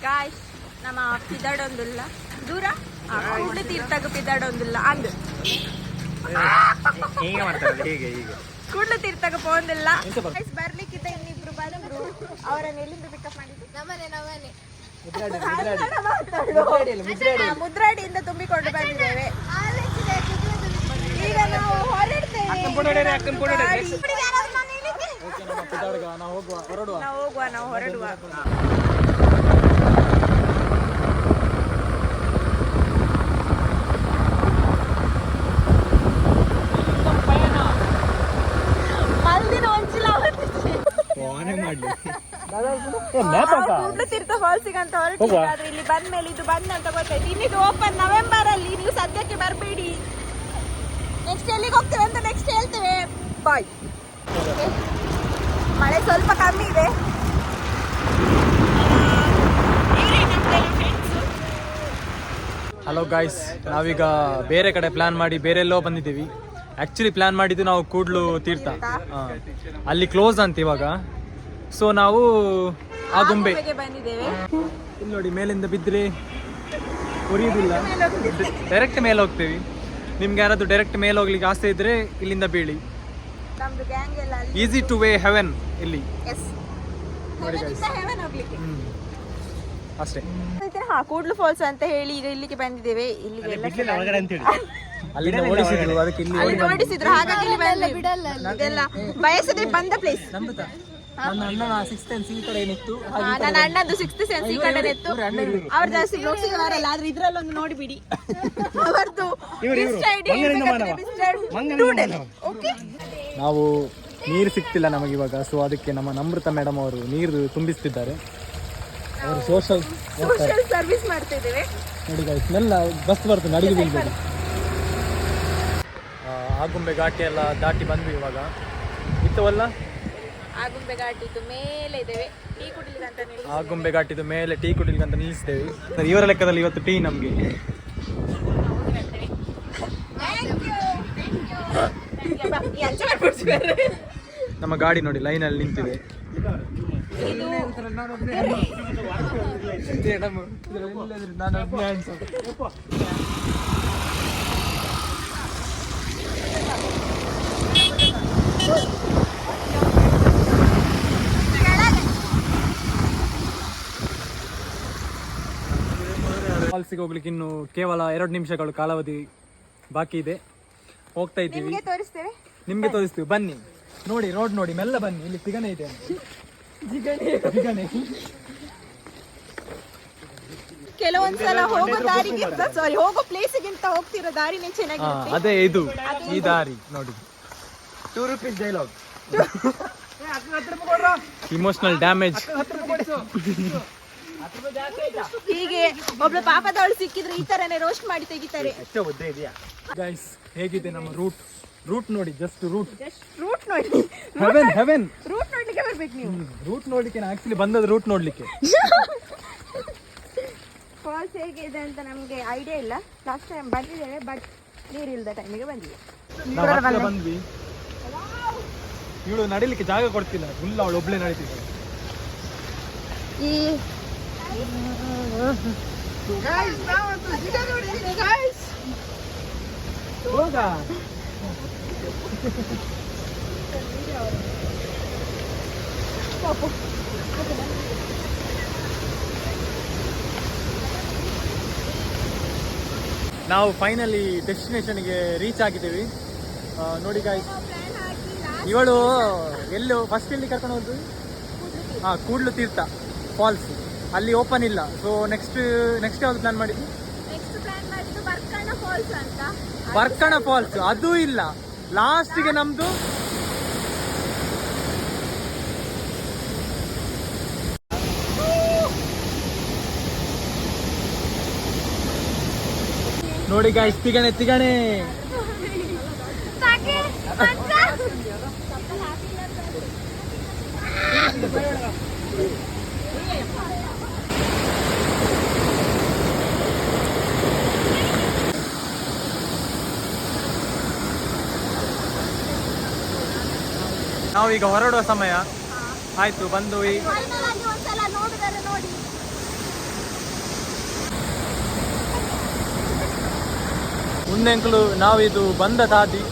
Guys ನಮ್ಮ ಪಿದಾಡೊಂದುಲ್ಲ ದೂರ ಕೂಡ್ಲು ತೀರ್ಥಗ ಪಿದಾಡೊಂದುಲ್ಲ ಅಂದ್ ಹೀಗೆ ಮಾಡ್ತಾರೆ ಹೀಗೆ ಕೂಡ್ಲು ತೀರ್ಥಗ ಪೋಂದಿಲ್ಲ ಬರ್ಲಿಕ್ಕಿದ್ದ ಇನ್ನಿಬ್ರು ಬಂದ್ರು ಅವರನ್ನು ಎಲ್ಲಿಂದ ಪಿಕಪ್ ಮಾಡಿದ್ದು ನಮ್ಮನೆ ಮುದ್ರಾಡಿಯಿಂದ ತುಂಬಿಕೊಂಡು ಬಂದಿದ್ದೇವೆ. ಈಗ ನಾವು ಹೊರಡ್ತೇವೆ. ನಾವು ಹೊರಡುವ ಮಲ್ದಿನ ಒಂಚಿಲ್ಲ ಕೂಡ್ಲು ತೀರ್ಥ ಫಾಲ್ಸಿಗೆ ಅಂತ ಹೊರಟಿದ್ದೆ. ಆದ್ರೆ ಇಲ್ಲಿ ಬಂದ್ಮೇಲೆ ಇದು ಬಂದ್ ಅಂತ ಗೊತ್ತಾಯ್ತು. ಇನ್ನಿದು ಓಪನ್ ನವೆಂಬರ್ ಅಲ್ಲಿ. ನೀವು ಸದ್ಯಕ್ಕೆ ಬರಬೇಡಿ. ನೆಕ್ಸ್ಟ್ ಎಲ್ಲಿಗೆ ಹೋಗ್ತೇವೆ ಅಂತ ನೆಕ್ಸ್ಟ್ ಹೇಳ್ತೇವೆ. ಬಾಯ್. ಮಳೆ ಸ್ವಲ್ಪ ಕಮ್ಮಿ ಇದೆ. ಹಲೋ ಗಾಯ್ಸ್, ನಾವೀಗ ಬೇರೆ ಕಡೆ ಪ್ಲಾನ್ ಮಾಡಿ ಬೇರೆಲ್ಲೋ ಬಂದಿದ್ದೀವಿ. ಆ್ಯಕ್ಚುಲಿ ಪ್ಲಾನ್ ಮಾಡಿದ್ದು ನಾವು ಕೂಡ್ಲು ತೀರ್ಥ, ಅಲ್ಲಿ ಕ್ಲೋಸ್ ಅಂತ ಇವಾಗ. ಸೊ ನಾವು ಆಗುಂಬೆ ಬಂದಿದ್ದೇವೆ. ಇಲ್ಲಿ ನೋಡಿ, ಮೇಲಿಂದ ಬಿದ್ದರೆ ಉರಿಯುವುದಿಲ್ಲ, ಡೈರೆಕ್ಟ್ ಮೇಲೆ ಹೋಗ್ತೇವೆ. ನಿಮ್ಗೆ ಯಾರಾದರೂ ಡೈರೆಕ್ಟ್ ಮೇಲೆ ಹೋಗ್ಲಿಕ್ಕೆ ಆಸೆ ಇದ್ರೆ ಇಲ್ಲಿಂದ ಬೀಳಿ. ಈಸಿ ಟು ವೇ ಹೆವೆನ್ ಇಲ್ಲಿ ನೋಡಿ ಗೈಸ್. ಅಷ್ಟೇ. ಕೂಡ್ಲು ಫಾಲ್ಸ್ ಅಂತ ಹೇಳಿ ಈಗ ಇಲ್ಲಿಗೆ ಬಂದಿದ್ದೇವೆ. ಇಲ್ಲಿಗೆ ಅಲ್ಲಿಂದ ಓಡಿಸಿದ್ರು, ಅದಕ್ಕೆ ಇಲ್ಲಿ ನೋಡಿಸಿದ್ರು, ಹಾಗಾಗಿ ಇಲ್ಲಿ ಬಿಡಲ್ಲ. ಇದೆಲ್ಲ ಬಯಸದೆ ಬಂದ ಪ್ಲೇಸ್. ನನ್ನ ಅಣ್ಣನ ಸಿಕ್ಸ್ತ್ ಸೆನ್ಸ್ ಈ ಕಡೆ ಏನಿತ್ತು, ನನ್ನ ಅಣ್ಣಂದು ಸಿಕ್ಸ್ತ್ ಸೆನ್ಸ್ ಈ ಕಡೆ ಇತ್ತು. ಅವ್ರ ಜಾಸ್ತಿ ಬ್ಲಾಗ್ಸಿಗೆ ಬರಲ್ಲ, ಆದ್ರೆ ಇದ್ರಲ್ಲೊಂದು ನೋಡಿಬಿಡಿ. ಅವರದ್ದು ನಾವು ನೀರು ಸಿಗ್ತಿಲ್ಲ ನಮಗೆ ಇವಾಗ. ಸೊ ಅದಕ್ಕೆ ನಮ್ಮ ನಮ್ರತಾ ಮೇಡಮ್ ಅವರು ನೀರು ತುಂಬಿಸ್ತಿದ್ದಾರೆ. ಅವರು ಸೋಷಲ್ ಸರ್ವಿಸ್ ಮಾಡ್ತಾ ಇದ್ದೇವೆ ನೋಡಿ ಗೈಸ್. ಎಲ್ಲ ಬಸ್ ಬರ್ತದೆ, ಅಡಿಗೆ ಬೀಳ್ಬೇಡಿ. ಆಗುಂಬೆ ಘಾಟಿ ಎಲ್ಲ ದಾಟಿ ಬಂದ್ವಿ ಇವಾಗ. ಇತ್ತವಲ್ಲ ಆಗುಂಬೆ ಘಾಟಿದು ಮೇಲೆ ಇದ್ದೇವೆ. ಟೀ ಕುಡಿಲಿಕ್ಕೆ ಅಂತ ಆಗುಂಬೆ ಘಾಟಿದು ಮೇಲೆ ಟೀ ಕುಡಿಲಿಕ್ಕೆ ಅಂತ ನಿಲ್ಲಿಸ್ತೇವೆ. ಇವರ ಲೆಕ್ಕದಲ್ಲಿ ಇವತ್ತು ಟೀ ನಮಗೆ. ನಮ್ಮ ಗಾಡಿ ನೋಡಿ ಲೈನಲ್ಲಿ ನಿಂತಿದೆ. ಫಾಲ್ಸಿಗೆ ಹೋಗ್ಲಿಕ್ಕೆ ಇನ್ನು ಕೇವಲ 2 ನಿಮಿಷಗಳು ಕಾಲಾವಧಿ ಬಾಕಿ ಇದೆ. ಹೋಗ್ತಾ ಇದ್ದೀವಿ. ನಿಮ್ಗೆ ತೋರಿಸ್ತೀವಿ, ಬನ್ನಿ. ನೋಡಿ, ರೋಡ್ ನೋಡಿ, ಮೆಲ್ಲ ಬನ್ನಿ. ಇಲ್ಲಿ ಸಿಗಣೆ ಇದೆ, ಜಿಗಣೆ. ಕೆಲವೊಂದ್ಸಲ ಹೋಗೋ ದಾರಿಗಿಂತ ಹೋಗೋ ಪ್ಲೇಸ್ಗಿಂತ ಹೋಗ್ತಿರೋ ದಾರಿನೇ ಚೆನ್ನಾಗಿರುತ್ತೆ. ಅದೇ ಇದು ಈ ದಾರಿ ನೋಡಿ. 2 ರೂಪೀಸ್ ಡೈಲಾಗ್. Emotional damage. ಹೀಗೆ ಒಬ್ಳು ಪಾಪದವಳು ಸಿಕ್ಕಿದ್ರೆ ಈ ತರನೇ ರೋಸ್ಟ್ ಮಾಡಿ ತೆಗಿತಾರೆ. ಗೈಸ್, ಹೇಗಿದೆ ನಮ್ಮ ರೂಟ್ ನೋಡಿ. ಜಸ್ಟ್ ರೂಟ್ ನೋಡಿ. ಹೆವೆನ್. ರೂಟ್ ನೋಡ್ಲಿಕ್ಕೆ ಬರ್ಬೇಕು ನೀವು. ರೂಟ್ ನೋಡ್ಲಿಕ್ಕೆ ಆಕ್ಚುಲಿ ಬಂದದ್ದು ರೂಟ್ ನೋಡ್ಲಿಕ್ಕೆ. ಫಾಲ್ಸ್ ಹೇಗಿದೆ ಅಂತ ನಮ್ಗೆ ಐಡಿಯಾ ಇಲ್ಲ. ಲಾಸ್ಟ್ ಟೈಮ್ ಬಂದಿದ್ದೇವೆ, ಬಟ್ ನೀರಿಲ್ಲದ ಟೈಮಿಗೆ ಬಂದ್ವಿ. ಇವಳು ನಡಿಲಿಕ್ಕೆ ಜಾಗ ಕೊಡ್ತಿಲ್ಲ, ಫುಲ್ ಅವಳು ಒಬ್ಳೆ ನಡೀತಿದ್ದಾಳೆ. ನಾವು ಫೈನಲಿ ಡೆಸ್ಟಿನೇಷನ್ಗೆ ರೀಚ್ ಆಗಿದ್ದೀವಿ. ನೋಡಿ ಗಾಯ್ಸ್, ಇವಳು ಎಲ್ಲೋ ಫಸ್ಟ್ ಎಲ್ಲಿ ಕರ್ಕೊಂಡು ಹೋದ್ರು? ಕೂಡ್ಲು ತೀರ್ಥ ಫಾಲ್ಸ್. ಅಲ್ಲಿ ಓಪನ್ ಇಲ್ಲ. ಸೊ ನೆಕ್ಸ್ಟ್ ಯಾವ್ದು ಪ್ಲಾನ್ ಮಾಡಿದ್ವಿ? ಬರ್ಕಣ ಫಾಲ್ಸ್ ಅದು ಇಲ್ಲ. ಲಾಸ್ಟ್ಗೆ ನಮ್ದು ನೋಡಿ ಗಾಯ್ಸ್, ತಿಗಣೆ. ನಾವೀಗ ಹೊರಡುವ ಸಮಯ ಆಯ್ತು. ಬಂದು ಮುಂದೆಂಕಲು ನಾವಿದು ಬಂದ ತಾದಿ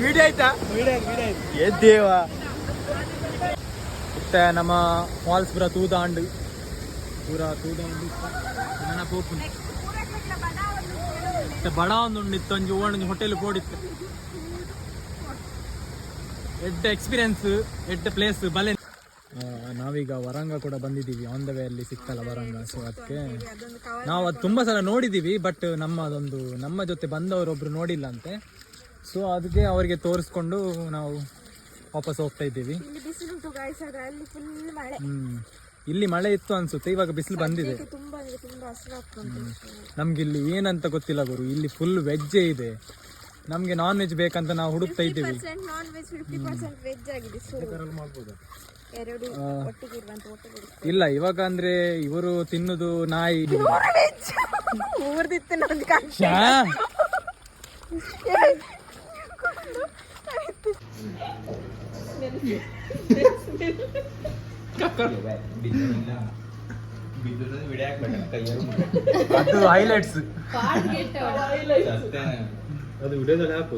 ವಿಡಿಯೋ ಆಯ್ತಾ ಎದ್ದೇವ ಮತ್ತೆ ನಮ್ಮ ಫಾಲ್ಸ್ ಪೂರ ತೂದಾಂಡು ನೆನಪೋಪು ಬಡ ಒಂದು ಇತ್ತು ಒಂಜಿ ಓಣೊಂದು ಹೋಟೆಲ್ ಪೋಡಿತ್ತು ಎಡ್ ಎಕ್ಸ್ಪೀರಿಯನ್ಸ್ ಎಡ್ ಪ್ಲೇಸ್ ಬಲೆ ನಾವೀಗ ವರಂಗ ಕೂಡ ಬಂದಿದ್ದೀವಿ ಆನ್ ದ ವೇ ಅಲ್ಲಿ ಸಿಕ್ತಲ್ಲ ವರಂಗ. ಸೊ ಅದಕ್ಕೆ ನಾವು ಅದು ತುಂಬ ಸಲ ನೋಡಿದ್ದೀವಿ, ಬಟ್ ನಮ್ಮ ಜೊತೆ ಬಂದವರೊಬ್ರು ನೋಡಿಲ್ಲ ಅಂತೆ. ಸೊ ಅದಕ್ಕೆ ಅವರಿಗೆ ತೋರಿಸ್ಕೊಂಡು ನಾವು ವಾಪಸ್ ಹೋಗ್ತಾ ಇದ್ದೀವಿ. ಇಲ್ಲಿ ಮಳೆ ಇತ್ತು ಅನ್ಸುತ್ತೆ, ಇವಾಗ ಬಿಸಿಲು ಬಂದಿದೆ. ನಮ್ಗೆ ಇಲ್ಲಿ ಏನಂತ ಗೊತ್ತಿಲ್ಲ ಗುರು, ಇಲ್ಲಿ ಫುಲ್ ವೆಜ್ಜೇ ಇದೆ. ನಮ್ಗೆ ನಾನ್ ವೆಜ್ ಬೇಕಂತ ನಾವು ಹುಡುಕ್ತಾ ಇದ್ದೀವಿ. ಇಲ್ಲ ಇವಾಗ ಅಂದ್ರೆ ಇವರು ತಿನ್ನುದು ನಾಯಿ. ಅದು ಹೈಲೈಟ್ಸ್. ಅದು ವಿಡಿಯೋದಲ್ಲಿ ಹಾಕು.